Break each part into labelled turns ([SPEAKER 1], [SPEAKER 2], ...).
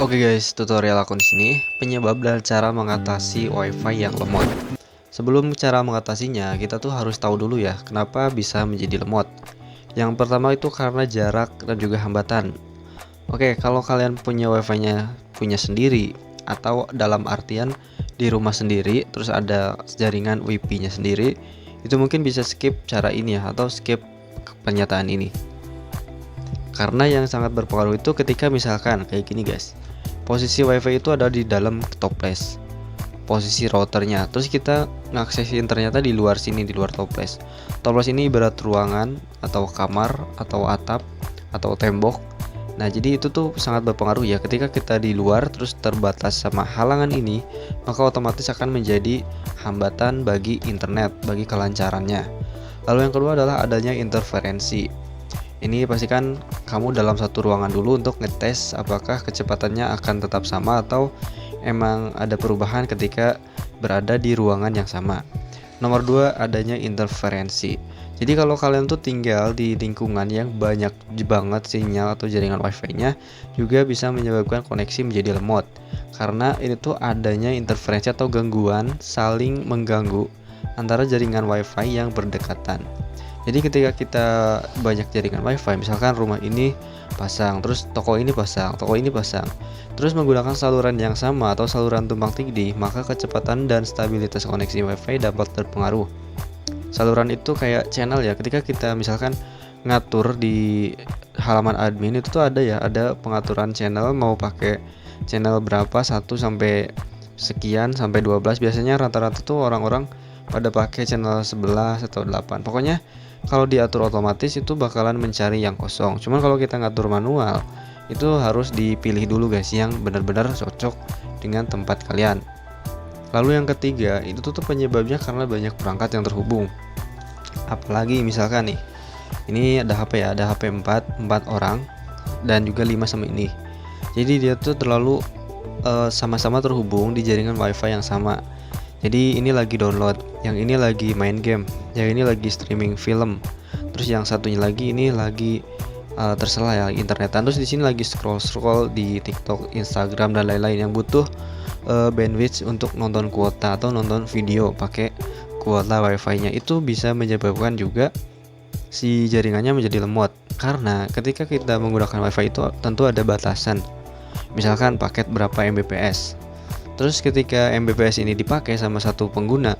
[SPEAKER 1] Oke guys, tutorial aku di sini penyebab dan cara mengatasi WiFi yang lemot. Sebelum cara mengatasinya, kita tuh harus tahu dulu ya, kenapa bisa menjadi lemot. Yang pertama itu karena jarak dan juga hambatan. Oke, kalau kalian punya WiFi-nya punya sendiri atau dalam artian di rumah sendiri, terus ada jaringan WiFi-nya sendiri, itu mungkin bisa skip cara ini ya, atau skip pernyataan ini. Karena yang sangat berpengaruh itu ketika misalkan kayak gini guys. Posisi WiFi itu ada di dalam toples. Posisi routernya. Terus kita ngakses internetnya di luar sini, di luar toples. Toples ini ibarat ruangan atau kamar atau atap atau tembok. Nah, jadi itu tuh sangat berpengaruh ya. Ketika kita di luar terus terbatas sama halangan ini, maka otomatis akan menjadi hambatan bagi internet, bagi kelancarannya. Lalu yang kedua adalah adanya interferensi. Ini pastikan kamu dalam satu ruangan dulu untuk ngetes apakah kecepatannya akan tetap sama atau emang ada perubahan ketika berada di ruangan yang sama. Nomor 2, adanya interferensi. Jadi kalau kalian tuh tinggal di lingkungan yang banyak banget sinyal atau jaringan wifi-nya, juga bisa menyebabkan koneksi menjadi lemot. Karena ini tuh adanya interferensi atau gangguan saling mengganggu antara jaringan wifi yang berdekatan. Jadi ketika kita banyak jaringan wifi, misalkan rumah ini pasang, terus toko ini pasang, terus menggunakan saluran yang sama atau saluran tumpang tindih, maka kecepatan dan stabilitas koneksi wifi dapat terpengaruh. Saluran itu kayak channel ya, ketika kita misalkan ngatur di halaman admin itu tuh ada ya, ada pengaturan channel mau pakai channel berapa, 1 sampai sekian sampai 12, biasanya rata-rata tuh orang-orang pada pakai channel 11 atau 8. Pokoknya kalau diatur otomatis itu bakalan mencari yang kosong. Cuman kalau kita ngatur manual, itu harus dipilih dulu guys yang benar-benar cocok dengan tempat kalian. Lalu yang ketiga, itu tuh penyebabnya karena banyak perangkat yang terhubung. Apalagi misalkan nih, ini ada HP ya, ada HP 4 orang dan juga 5 sama ini. Jadi dia tuh terlalu sama-sama terhubung di jaringan wifi yang sama. Jadi ini lagi download, yang ini lagi main game, yang ini lagi streaming film, terus yang satunya lagi ini lagi terselah ya internetan, terus di sini lagi scroll di TikTok, Instagram dan lain-lain yang butuh bandwidth untuk nonton kuota atau nonton video pakai kuota wifi-nya. Itu bisa menyebabkan juga si jaringannya menjadi lemot, karena ketika kita menggunakan wifi itu tentu ada batasan, misalkan paket berapa Mbps. Terus ketika Mbps ini dipakai sama satu pengguna,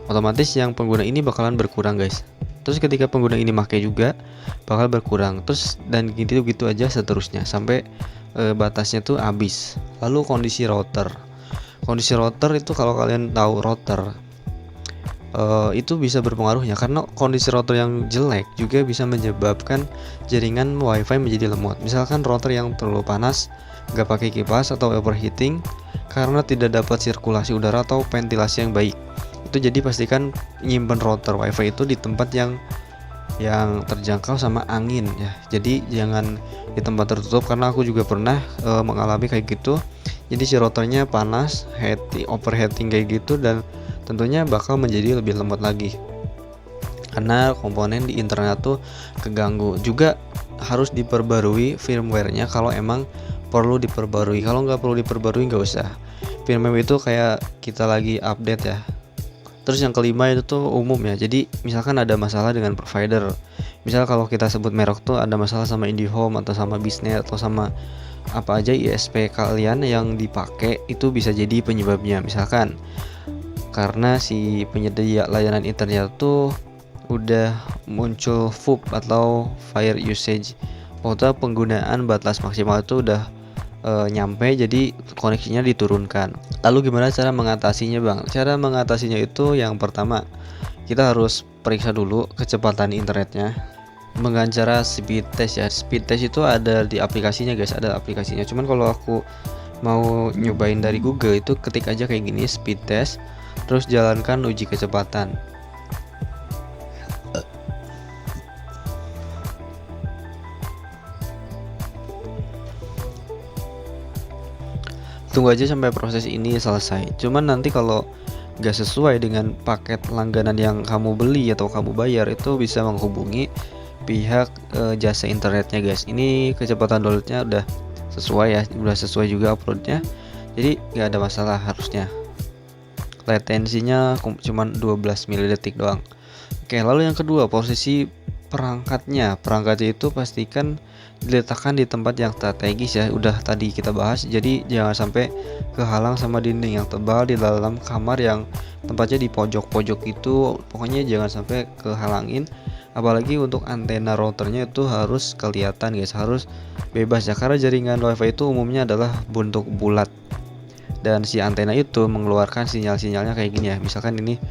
[SPEAKER 1] otomatis yang pengguna ini bakalan berkurang guys. Terus ketika pengguna ini pakai juga bakal berkurang. Terus dan gitu-gitu aja seterusnya sampai batasnya tuh habis. Lalu kondisi router. Kondisi router itu kalau kalian tahu router itu bisa berpengaruhnya, karena kondisi router yang jelek juga bisa menyebabkan jaringan wifi menjadi lemot. Misalkan router yang terlalu panas, nggak pakai kipas atau overheating karena tidak dapat sirkulasi udara atau ventilasi yang baik. Itu jadi pastikan nyimpen router wifi itu di tempat yang terjangkau sama angin ya. Jadi jangan di tempat tertutup, karena aku juga pernah mengalami kayak gitu. Jadi si routernya panas, overheating kayak gitu, dan tentunya bakal menjadi lebih lemot lagi karena komponen di internet tuh keganggu. Juga harus diperbarui firmware-nya kalau emang perlu diperbarui. Kalau nggak perlu diperbarui nggak usah. Firmware itu kayak kita lagi update ya. Terus yang kelima itu tuh umum ya. Jadi misalkan ada masalah dengan provider, misal kalau kita sebut merek tuh ada masalah sama IndiHome atau sama Bisnet atau sama apa aja ISP kalian yang dipakai, itu bisa jadi penyebabnya. Misalkan karena si penyedia layanan internet tuh udah muncul FUB atau Fire Usage, atau penggunaan batas maksimal itu udah nyampe, jadi koneksinya diturunkan. Lalu gimana cara mengatasinya bang? Cara mengatasinya itu yang pertama, kita harus periksa dulu kecepatan internetnya dengan cara speed test ya. Speed test itu ada di aplikasinya guys, ada aplikasinya. Cuman kalau aku mau nyobain dari Google, itu ketik aja kayak gini, speed test, terus jalankan uji kecepatan. Tunggu aja sampai proses ini selesai. Cuman nanti kalau gak sesuai dengan paket langganan yang kamu beli atau kamu bayar, itu bisa menghubungi pihak jasa internetnya guys. Ini kecepatan downloadnya udah sesuai ya, udah sesuai juga uploadnya, jadi nggak ada masalah harusnya. Latensinya cuman 12 milidetik doang. Oke, lalu yang kedua, posisi perangkatnya. Perangkatnya itu pastikan diletakkan di tempat yang strategis ya. Udah tadi kita bahas, jadi jangan sampai kehalang sama dinding yang tebal di dalam kamar yang tempatnya di pojok-pojok itu. Pokoknya jangan sampai kehalangin. Apalagi untuk antena routernya itu harus kelihatan guys, harus bebas ya, karena jaringan wifi itu umumnya adalah bentuk bulat. Dan si antena itu mengeluarkan sinyal-sinyalnya kayak gini ya. Misalkan ini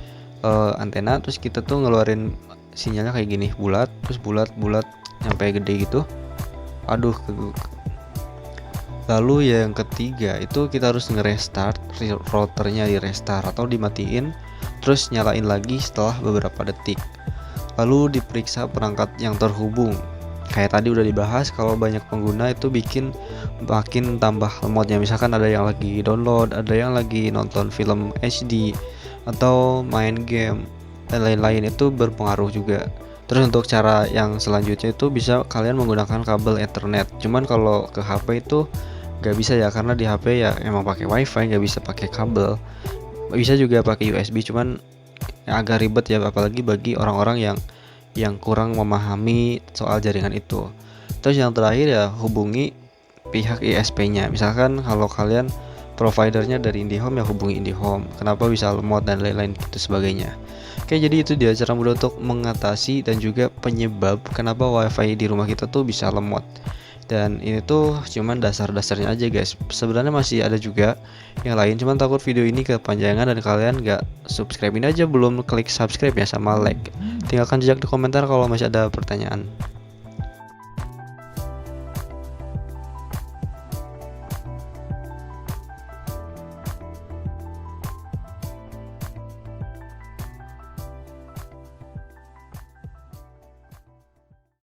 [SPEAKER 1] antena, terus kita tuh ngeluarin sinyalnya kayak gini, bulat, terus bulat sampai gede gitu. Aduh. Lalu yang ketiga itu kita harus nge-restart routernya, di restart atau dimatiin, terus nyalain lagi setelah beberapa detik. Lalu diperiksa perangkat yang terhubung. Kayak tadi udah dibahas, kalau banyak pengguna itu makin tambah lemotnya. Misalkan ada yang lagi download, ada yang lagi nonton film HD atau main game dan lain-lain, itu berpengaruh juga. Terus untuk cara yang selanjutnya itu bisa kalian menggunakan kabel Ethernet. Cuman kalau ke HP itu nggak bisa ya, karena di HP ya emang pakai WiFi, nggak bisa pakai kabel. Bisa juga pakai USB, cuman ya agak ribet ya, apalagi bagi orang-orang yang kurang memahami soal jaringan itu. Terus yang terakhir ya, hubungi pihak ISP-nya. Misalkan kalau kalian providernya dari IndiHome, ya hubungi IndiHome. Kenapa bisa lemot dan lain-lain gitu sebagainya. Oke, jadi itu dia cara mudah untuk mengatasi dan juga penyebab kenapa WiFi di rumah kita tuh bisa lemot. Dan ini tuh cuman dasar-dasarnya aja guys. Sebenarnya masih ada juga yang lain, cuman takut video ini kepanjangan dan kalian gak subscribe. Ini aja belum klik subscribe ya sama like. Tinggalkan jejak di komentar kalau masih ada pertanyaan.